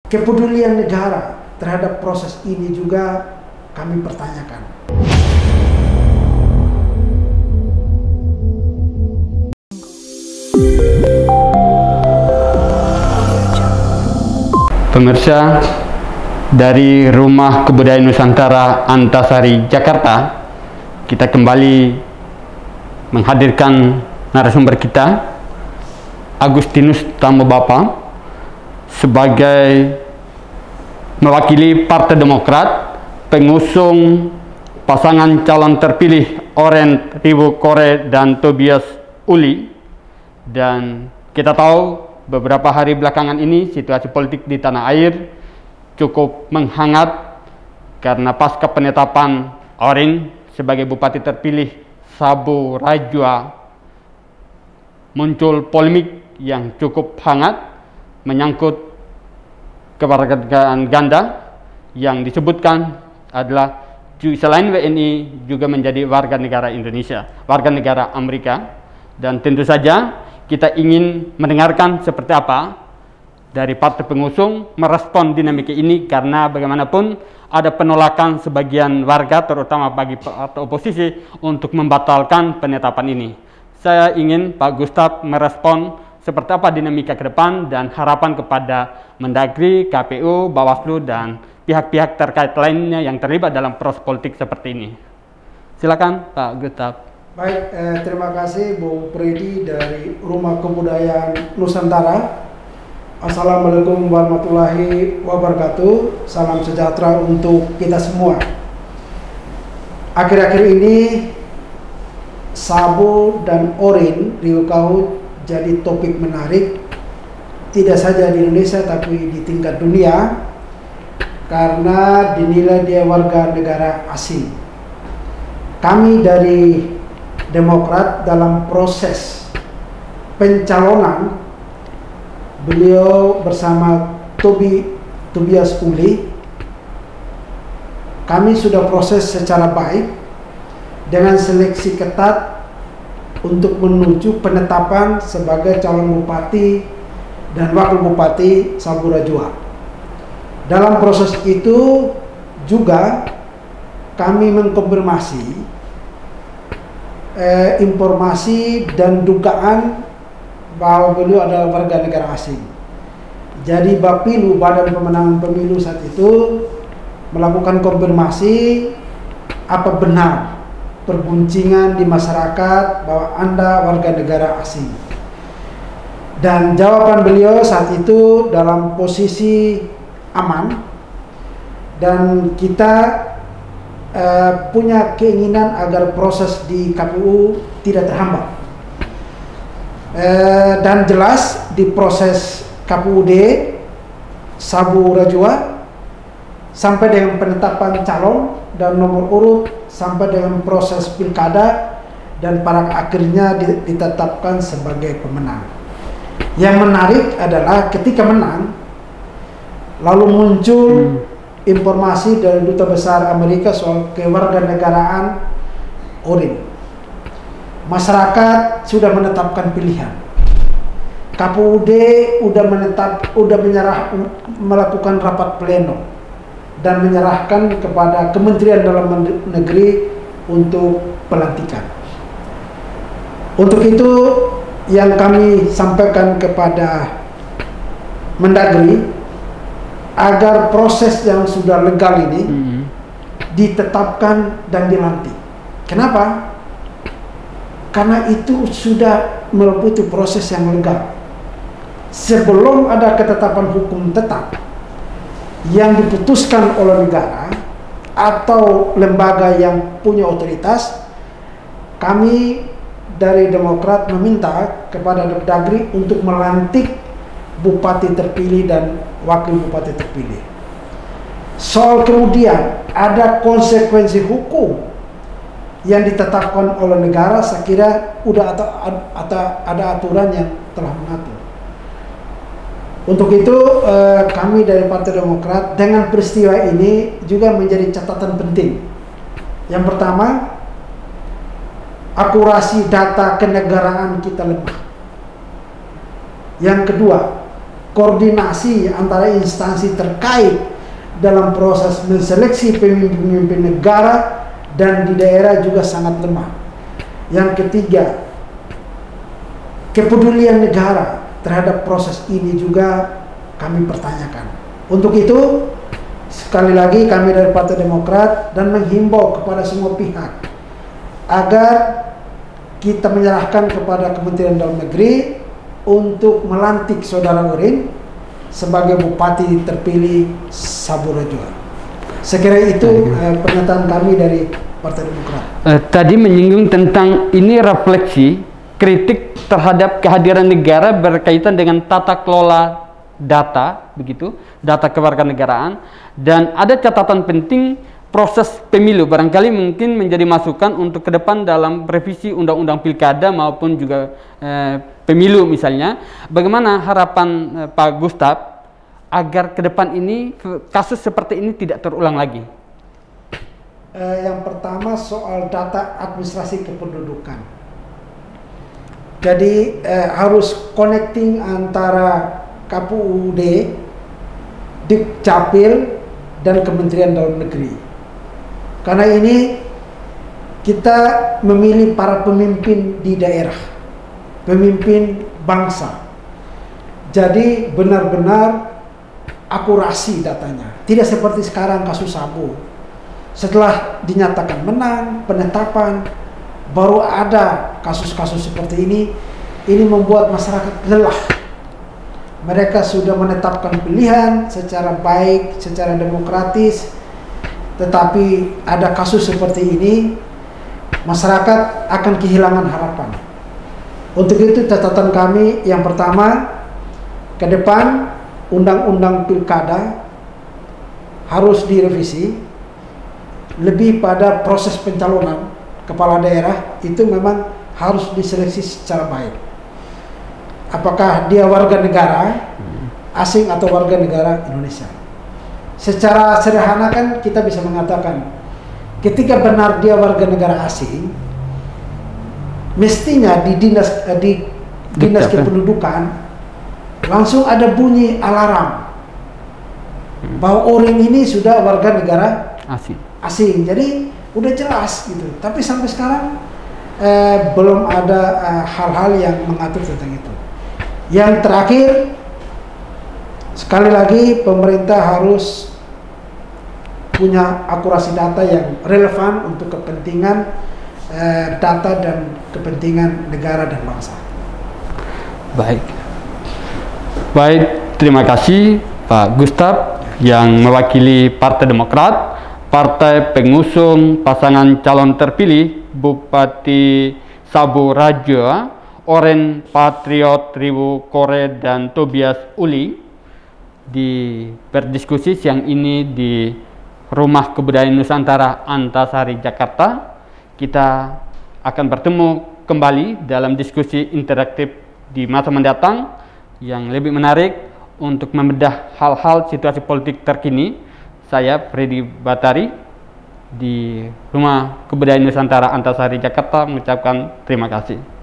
kepedulian negara terhadap proses ini juga kami pertanyakan. Pemirsa, dari Rumah Kebudayaan Nusantara Antasari, Jakarta, kita kembali menghadirkan narasumber kita, Agustinus Tambobapa, sebagai mewakili Partai Demokrat, pengusung pasangan calon terpilih Oren Ribukore dan Tobias Uli. Dan kita tahu beberapa hari belakangan ini situasi politik di tanah air cukup menghangat karena pasca penetapan Oren sebagai Bupati terpilih Sabu Rajwa, muncul polemik yang cukup hangat menyangkut kewarganegaraan ganda yang disebutkan adalah selain WNI juga menjadi warga negara Indonesia, warga negara Amerika. Dan tentu saja kita ingin mendengarkan seperti apa dari partai pengusung merespon dinamika ini, karena bagaimanapun ada penolakan sebagian warga terutama bagi partai oposisi untuk membatalkan penetapan ini. Saya ingin Pak Gustaf merespon seperti apa dinamika ke depan dan harapan kepada Mendagri, KPU, Bawaslu, dan pihak-pihak terkait lainnya yang terlibat dalam proses politik seperti ini. Silakan Pak Gustaf. Baik, terima kasih Bung Freddy dari Rumah Kebudayaan Nusantara. Assalamualaikum warahmatullahi wabarakatuh. Salam sejahtera untuk kita semua. Akhir-akhir ini Sabu dan Oren Riukau jadi topik menarik, tidak saja di Indonesia tapi di tingkat dunia, karena dinilai dia warga negara asing. Kami dari Demokrat dalam proses pencalonan beliau bersama Tobias Uli, kami sudah proses secara baik dengan seleksi ketat untuk menuju penetapan sebagai calon bupati dan wakil bupati Sabu Rajwa. Dalam proses itu juga kami mengkonfirmasi informasi dan dugaan bahwa beliau adalah warga negara asing. Jadi Bapilu, Badan Pemenangan Pemilu saat itu melakukan konfirmasi apa benar perbuncingan di masyarakat bahwa Anda warga negara asing. Dan jawaban beliau saat itu dalam posisi aman, dan kita punya keinginan agar proses di KPU tidak terhambat. Dan jelas di proses KPUD Sabu Rajwa sampai dengan penetapan calon dan nomor urut sampai dengan proses pilkada dan pada akhirnya ditetapkan sebagai pemenang. Yang menarik adalah ketika menang lalu muncul informasi dari Duta Besar Amerika soal kewarganegaraan Oren. Masyarakat sudah menetapkan pilihan. KPUD melakukan rapat pleno dan menyerahkan kepada Kementerian Dalam Negeri untuk pelantikan. Untuk itu yang kami sampaikan kepada Mendagri agar proses yang sudah legal ini ditetapkan dan dilantik. Kenapa? Karena itu sudah meliputi proses yang legal. Sebelum ada ketetapan hukum tetap yang diputuskan oleh negara atau lembaga yang punya otoritas, kami dari Demokrat meminta kepada Mendagri untuk melantik bupati terpilih dan wakil bupati terpilih. Soal kemudian ada konsekuensi hukum yang ditetapkan oleh negara, saya kira udah ada aturan yang telah mengatur. Untuk itu kami dari Partai Demokrat dengan peristiwa ini juga menjadi catatan penting. Yang pertama, akurasi data kenegaraan kita lemah. Yang kedua, koordinasi antara instansi terkait dalam proses menseleksi pemimpin-pemimpin negara dan di daerah juga sangat lemah. Yang ketiga, kepedulian negara terhadap proses ini juga kami pertanyakan. Untuk itu, sekali lagi kami dari Partai Demokrat dan menghimbau kepada semua pihak agar kita menyerahkan kepada Kementerian Dalam Negeri untuk melantik Saudara Urin sebagai Bupati terpilih Saburejo. Saya kira itu pernyataan kami dari Partai Demokrat. Tadi menyinggung tentang ini refleksi kritik terhadap kehadiran negara berkaitan dengan tata kelola data, begitu, data kewarganegaraan, dan ada catatan penting proses pemilu. Barangkali mungkin menjadi masukan untuk ke depan dalam revisi undang-undang pilkada maupun juga pemilu misalnya. Bagaimana harapan Pak Gustaf agar ke depan ini kasus seperti ini tidak terulang lagi? Yang pertama soal data administrasi kependudukan. Jadi harus connecting antara KPUD, Dukcapil, dan Kementerian Dalam Negeri. Karena ini kita memilih para pemimpin di daerah, pemimpin bangsa. Jadi benar-benar akurasi datanya. Tidak seperti sekarang kasus Sambo. Setelah dinyatakan menang, penetapan, baru ada kasus-kasus seperti ini membuat masyarakat lelah. Mereka sudah menetapkan pilihan secara baik, secara demokratis, tetapi ada kasus seperti ini, masyarakat akan kehilangan harapan. Untuk itu catatan kami yang pertama, ke depan undang-undang pilkada harus direvisi, lebih pada proses pencalonan kepala daerah itu memang harus diseleksi secara baik. Apakah dia warga negara asing atau warga negara Indonesia. Secara sederhana kan kita bisa mengatakan ketika benar dia warga negara asing, mestinya di dinas kependudukan langsung ada bunyi alarm bahwa orang ini sudah warga negara asing. Jadi udah jelas gitu. Tapi sampai sekarang belum ada hal-hal yang mengatur tentang itu. Yang terakhir, sekali lagi pemerintah harus punya akurasi data yang relevan untuk kepentingan data dan kepentingan negara dan bangsa. Baik, terima kasih Pak Gustaf yang mewakili Partai Demokrat, partai pengusung pasangan calon terpilih Bupati Saburejo, Oren Patriot Riwu Kore dan Tobias Uli, berdiskusi siang ini di Rumah Kebudayaan Nusantara Antasari, Jakarta. Kita akan bertemu kembali dalam diskusi interaktif di masa mendatang yang lebih menarik untuk membedah hal-hal situasi politik terkini. Saya Freddy Batari di Rumah Kebudayaan Nusantara Antasari, Jakarta mengucapkan terima kasih.